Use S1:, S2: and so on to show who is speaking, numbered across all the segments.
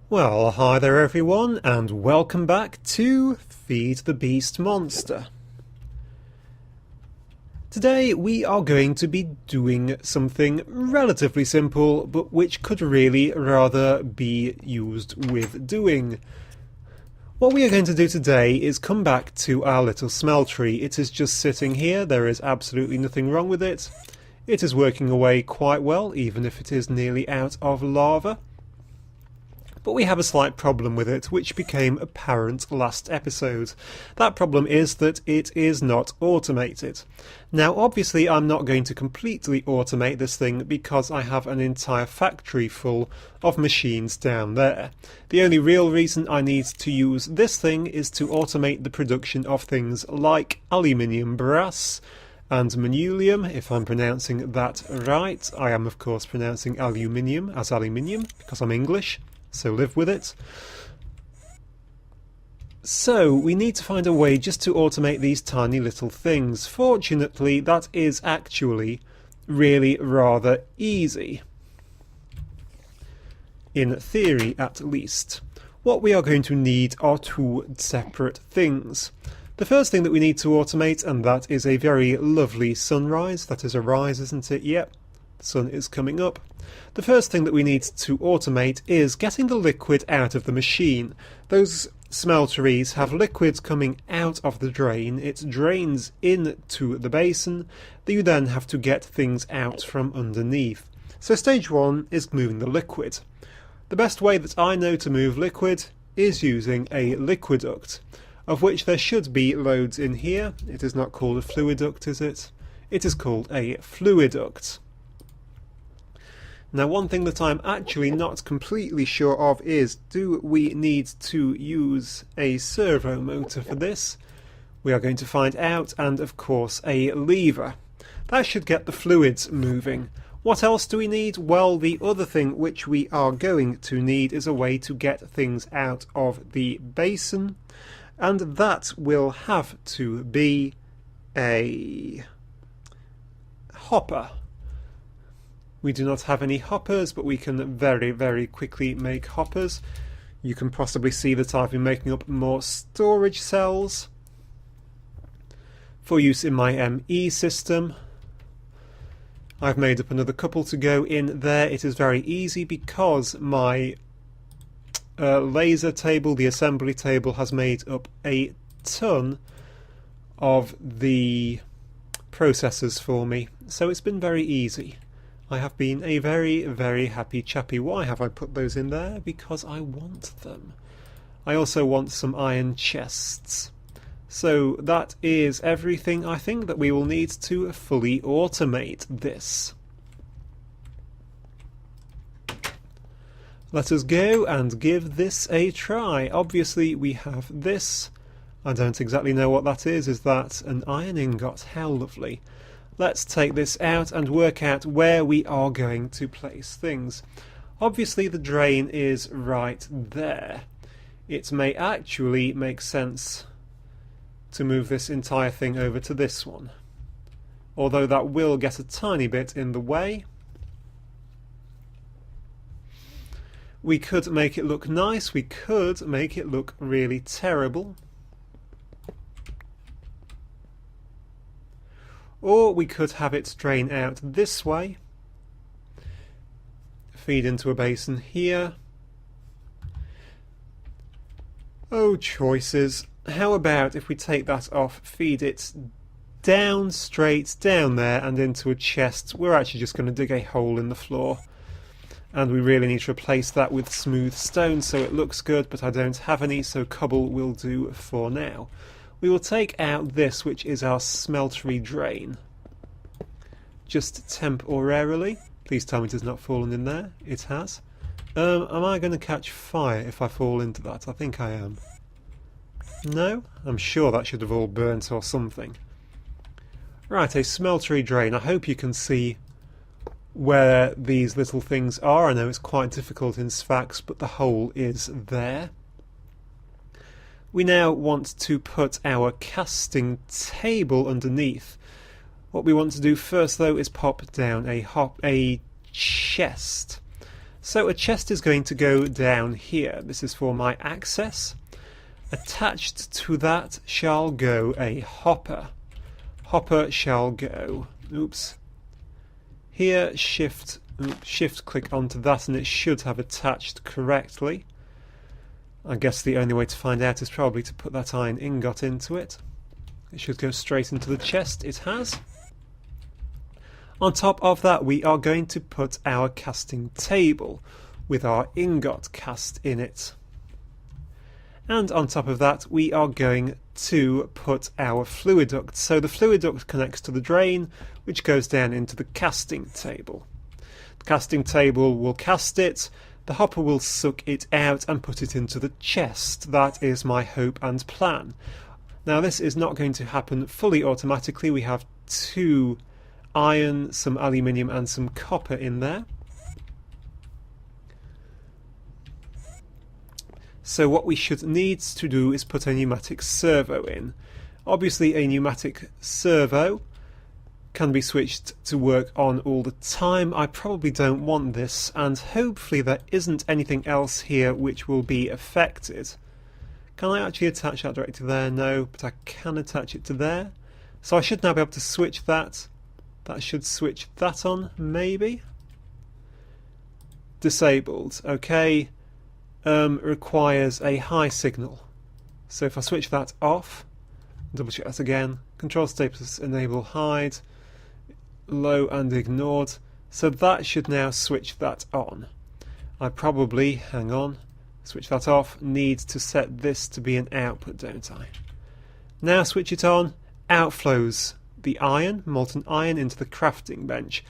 S1: Well, hi there everyone, and welcome back to Feed the Beast Monster. Today we are going to be doing something relatively simple, but which could really rather be used with doing. What we are going to do today is come back to our little smeltery. It is just sitting here, there is absolutely nothing wrong with it. It is working away quite well, even if it is nearly out of lava. But we have a slight problem with it, which became apparent last episode. That problem is that it is not automated. Now obviously I'm not going to completely automate this thing because I have an entire factory full of machines down there. The only real reason I need to use this thing is to automate the production of things like aluminium brass and manulium, if I'm pronouncing that right. I am of course pronouncing aluminium as aluminium because I'm English. So live with it. So we need to find a way just to automate these tiny little things. Fortunately, that is actually really rather easy. In theory, at least. What we are going to need are two separate things. The first thing that we need to automate, and that is a very lovely sunrise. That is a rise, isn't it? Yep. The sun is coming up. The first thing that we need to automate is getting the liquid out of the machine. Those smelteries have liquid coming out of the drain. It drains into the basin. You then have to get things out from underneath. So stage one is moving the liquid. The best way that I know to move liquid is using a liquiduct, of which there should be loads in here. It is not called a fluiduct, is it? It is called a fluiduct. Now one thing that I'm actually not completely sure of is, do we need to use a servo motor for this? We are going to find out, and of course a lever. That should get the fluids moving. What else do we need? Well, the other thing which we are going to need is a way to get things out of the basin, and that will have to be a hopper. We do not have any hoppers, but we can very quickly make hoppers. You can possibly see that I've been making up more storage cells for use in my ME system. I've made up another couple to go in there. It is very easy because my laser table, the assembly table, has made up a ton of the processors for me. So it's been very easy. I have been a very happy chappy. Why have I put those in there? Because I want them. I also want some iron chests. So that is everything I think that we will need to fully automate this. Let us go and give this a try. Obviously we have this. I don't exactly know what that is. Is that an iron ingot? How lovely. Let's take this out and work out where we are going to place things. Obviously the drain is right there. It may actually make sense to move this entire thing over to this one, although that will get a tiny bit in the way. We could make it look nice, we could make it look really terrible. Or we could have it drain out this way, feed into a basin here. Oh, choices. How about if we take that off, feed it down, straight down there and into a chest. We're actually just going to dig a hole in the floor. And we really need to replace that with smooth stone so it looks good, but I don't have any, so cobble will do for now. We will take out this, which is our smeltery drain. Just temporarily. Please tell me it has not fallen in there. It has. Am I going to catch fire if I fall into that? I think I am. No? I'm sure that should have all burnt or something. Right, a smeltery drain. I hope you can see where these little things are. I know it's quite difficult in Sphax, but the hole is there. We now want to put our casting table underneath. What we want to do first though is pop down a chest. So a chest is going to go down here. This is for my access. Attached to that shall go a hopper. Hopper shall go, oops, here, shift click onto that and it should have attached correctly. I guess the only way to find out is probably to put that iron ingot into it. It should go straight into the chest, it has. On top of that we are going to put our casting table with our ingot cast in it. And on top of that we are going to put our fluid duct. So the fluid duct connects to the drain, which goes down into the casting table. The casting table will cast it, the hopper will suck it out and put it into the chest. That is my hope and plan. Now this is not going to happen fully automatically. We have 2 iron, some aluminium and some copper in there. So what we should need to do is put a pneumatic servo in. Obviously a pneumatic servo can be switched to work on all the time. I probably don't want this, and hopefully there isn't anything else here which will be affected. Can I actually attach that directly to there? No, but I can attach it to there. So I should now be able to switch that. That should switch that on, maybe? Disabled, okay. Requires a high signal. So if I switch that off, double check that again, control status enable hide, low and ignored, so that should now switch that on. I probably, hang on, switch that off, need to set this to be an output, don't I? Now switch it on, outflows the iron, molten iron, into the crafting bench.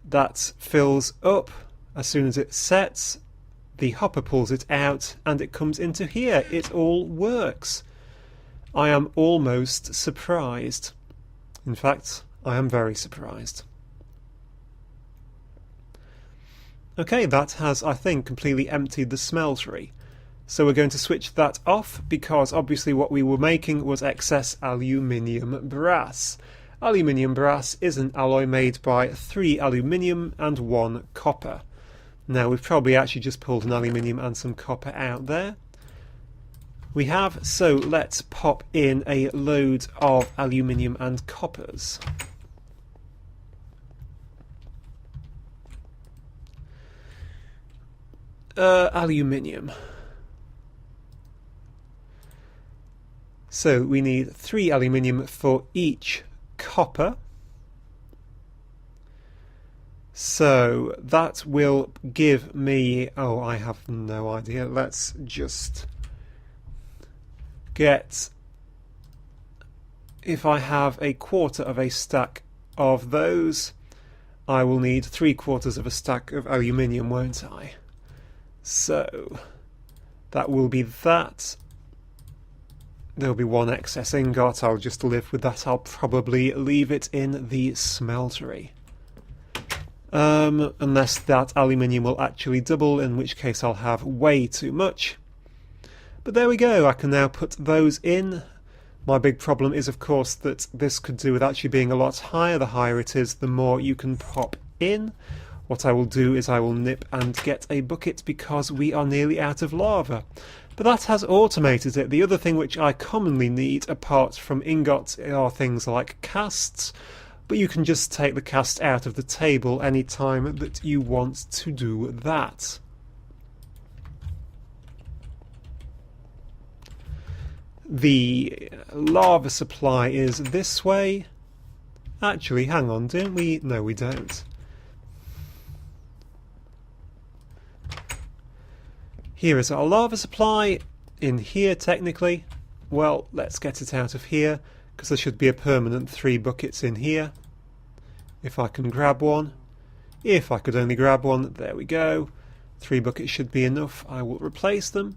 S1: That fills up as soon as it sets. The hopper pulls it out and it comes into here. It all works. I am almost surprised. In fact, I am very surprised. Okay, that has, I think, completely emptied the smeltery. So we're going to switch that off because obviously what we were making was excess aluminium brass. Aluminium brass is an alloy made by 3 aluminium and 1 copper. Now we've probably actually just pulled an aluminium and some copper out there. We have, so let's pop in a load of aluminium and coppers. Aluminium. So we need 3 aluminium for each copper. So that will give me, oh, I have no idea. Let's just get, if I have a quarter of a stack of those, I will need 3/4 of a stack of aluminium, won't I? So that will be that. There'll be 1 excess ingot. I'll just live with that. I'll probably leave it in the smeltery. Unless that aluminium will actually double, in which case I'll have way too much. But there we go, I can now put those in. My big problem is of course that this could do with actually being a lot higher. The higher it is, the more you can pop in. What I will do is I will nip and get a bucket because we are nearly out of lava. But that has automated it. The other thing which I commonly need apart from ingots are things like casts. But you can just take the cast out of the table any time that you want to do that. The lava supply is this way. Actually, hang on, don't we? No, we don't. Here is our lava supply, in here technically. Well, let's get it out of here, because there should be a permanent 3 buckets in here. If I can grab one. If I could only grab one, there we go. 3 buckets should be enough. I will replace them.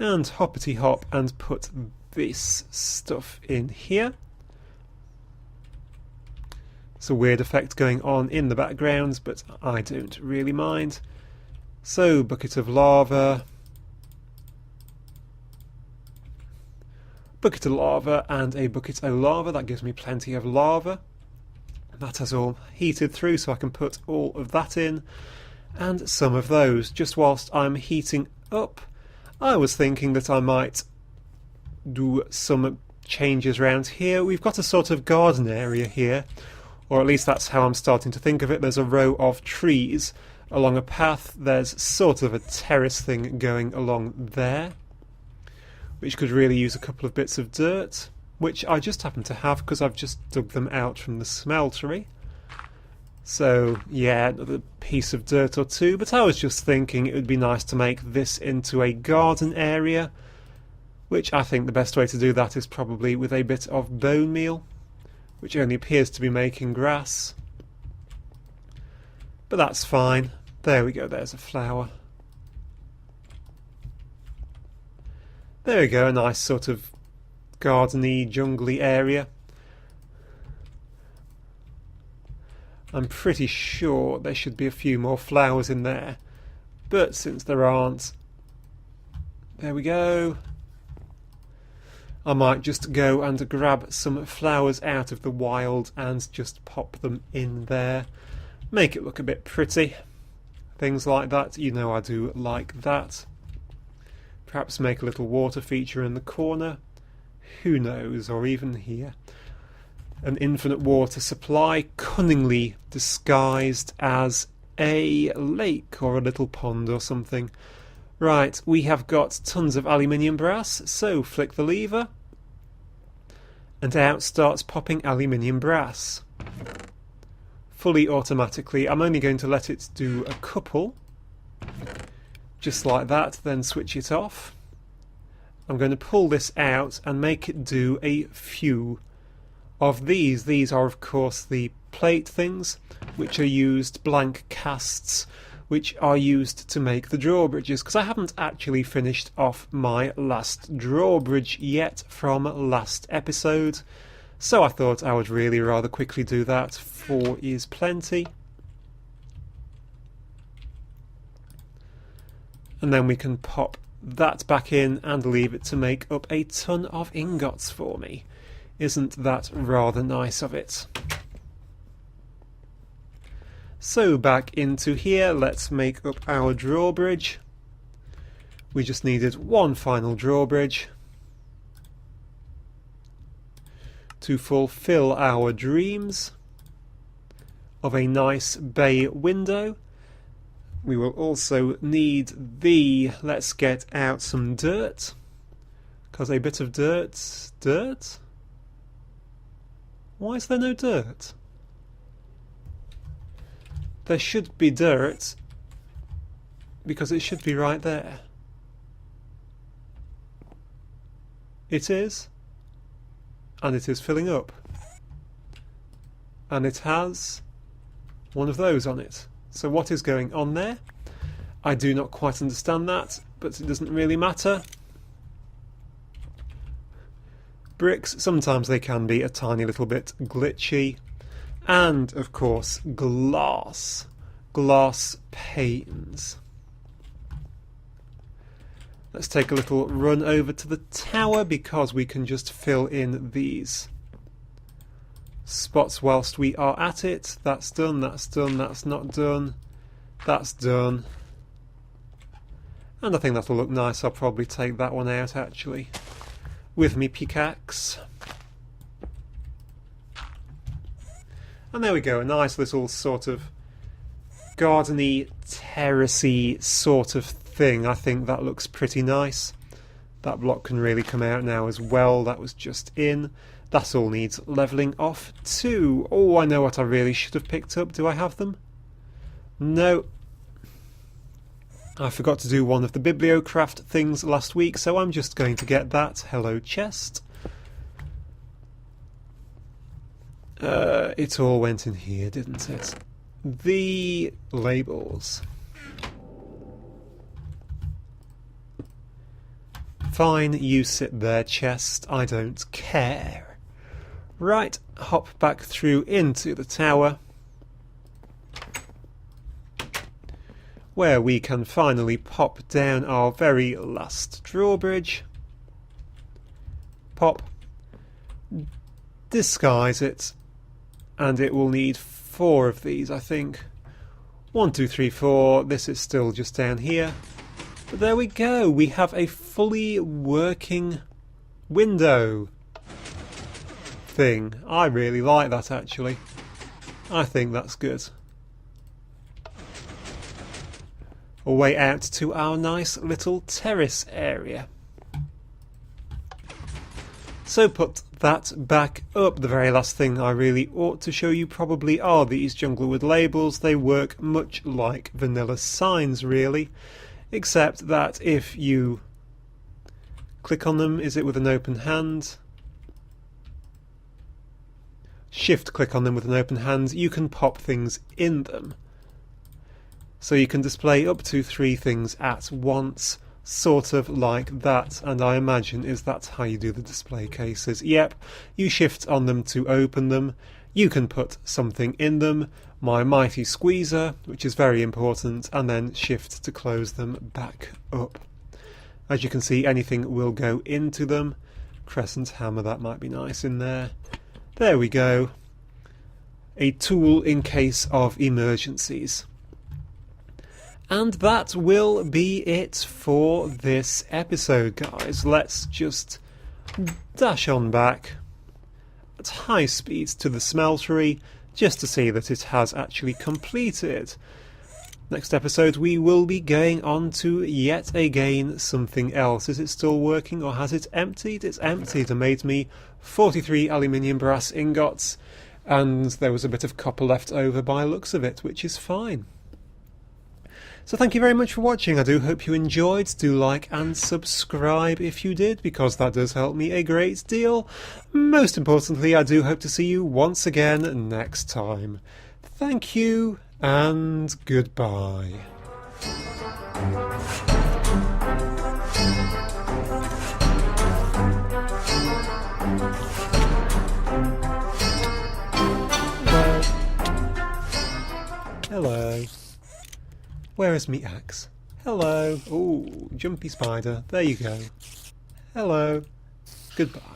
S1: And hoppity hop and put this stuff in here. It's a weird effect going on in the background, but I don't really mind. So, bucket of lava. bucket of lava and a bucket of lava. That gives me plenty of lava. That has all heated through, so I can put all of that in. And some of those. Just whilst I'm heating up, I was thinking that I might do some changes around here. We've got a sort of garden area here, or at least that's how I'm starting to think of it. There's a row of trees along a path. There's sort of a terrace thing going along there, which could really use a couple of bits of dirt, which I just happen to have because I've just dug them out from the smeltery. So yeah, another piece of dirt or two, but I was just thinking it would be nice to make this into a garden area, which I think the best way to do that is probably with a bit of bone meal, which only appears to be making grass. But that's fine. There we go, there's a flower. There we go, a nice sort of gardeny, jungly area. I'm pretty sure there should be a few more flowers in there, but since there aren't, there we go. I might just go and grab some flowers out of the wild and just pop them in there. Make it look a bit pretty. Things like that, you know I do like that. Perhaps make a little water feature in the corner. Who knows, or even here. An infinite water supply cunningly disguised as a lake or a little pond or something. Right, we have got tons of aluminium brass, so flick the lever and out starts popping aluminium brass. Fully automatically. I'm only going to let it do a couple, just like that, then switch it off. I'm going to pull this out and make it do a few of these. These are of course the plate things, which are used, blank casts, which are used to make the drawbridges, because I haven't actually finished off my last drawbridge yet from last episode, so I thought I would really rather quickly do that. 4 is plenty. And then we can pop that back in and leave it to make up a ton of ingots for me. Isn't that rather nice of it? So back into here, let's make up our drawbridge. We just needed one final drawbridge to fulfill our dreams of a nice bay window. We will also need the, let's get out some dirt, because a bit of dirt? Why is there no dirt? There should be dirt, because it should be right there. It is, and it is filling up. And it has one of those on it. So what is going on there? I do not quite understand that, but it doesn't really matter. Bricks, sometimes they can be a tiny little bit glitchy. And, of course, glass. Glass panes. Let's take a little run over to the tower, because we can just fill in these spots whilst we are at it. That's done, that's done, that's not done, that's done. And I think that'll look nice. I'll probably take that one out, actually, with me pickaxe. And there we go, a nice little sort of gardeny, terracey sort of thing. I think that looks pretty nice. That block can really come out now as well. That was just in. That all needs levelling off too. Oh, I know what I really should have picked up. Do I have them? No. I forgot to do one of the bibliocraft things last week, so I'm just going to get that. Hello, chest. It all went in here, didn't it? The labels. Fine, you sit there, chest. I don't care. Right, hop back through into the tower, where we can finally pop down our very last drawbridge. Pop. Disguise it. And it will need 4 of these, I think. 1, 2, 3, 4. This is still just down here. But there we go. We have a fully working window thing. I really like that, actually. I think that's good. A way out to our nice little terrace area. So put that back up. The very last thing I really ought to show you probably are these Junglewood labels. They work much like vanilla signs, really, except that if you click on them, is it with an open hand? Shift click on them with an open hand, you can pop things in them. So you can display up to 3 things at once, sort of like that, and I imagine that's how you do the display cases. Yep, you shift on them to open them, you can put something in them, my mighty squeezer, which is very important, and then shift to close them back up. As you can see, anything will go into them. Crescent hammer, that might be nice in there. There we go. A tool in case of emergencies. And that will be it for this episode, guys. Let's just dash on back at high speed to the Smeltery just to see that it has actually completed. Next episode we will be going on to yet again something else. Is it still working or has it emptied? It's emptied and made me 43 aluminium brass ingots, and there was a bit of copper left over by looks of it, which is fine. So thank you very much for watching. I do hope you enjoyed. Do like and subscribe if you did, because that does help me a great deal. Most importantly, I do hope to see you once again next time. Thank you and goodbye. Hello. Where is me axe? Hello. Ooh, jumpy spider. There you go. Hello. Goodbye.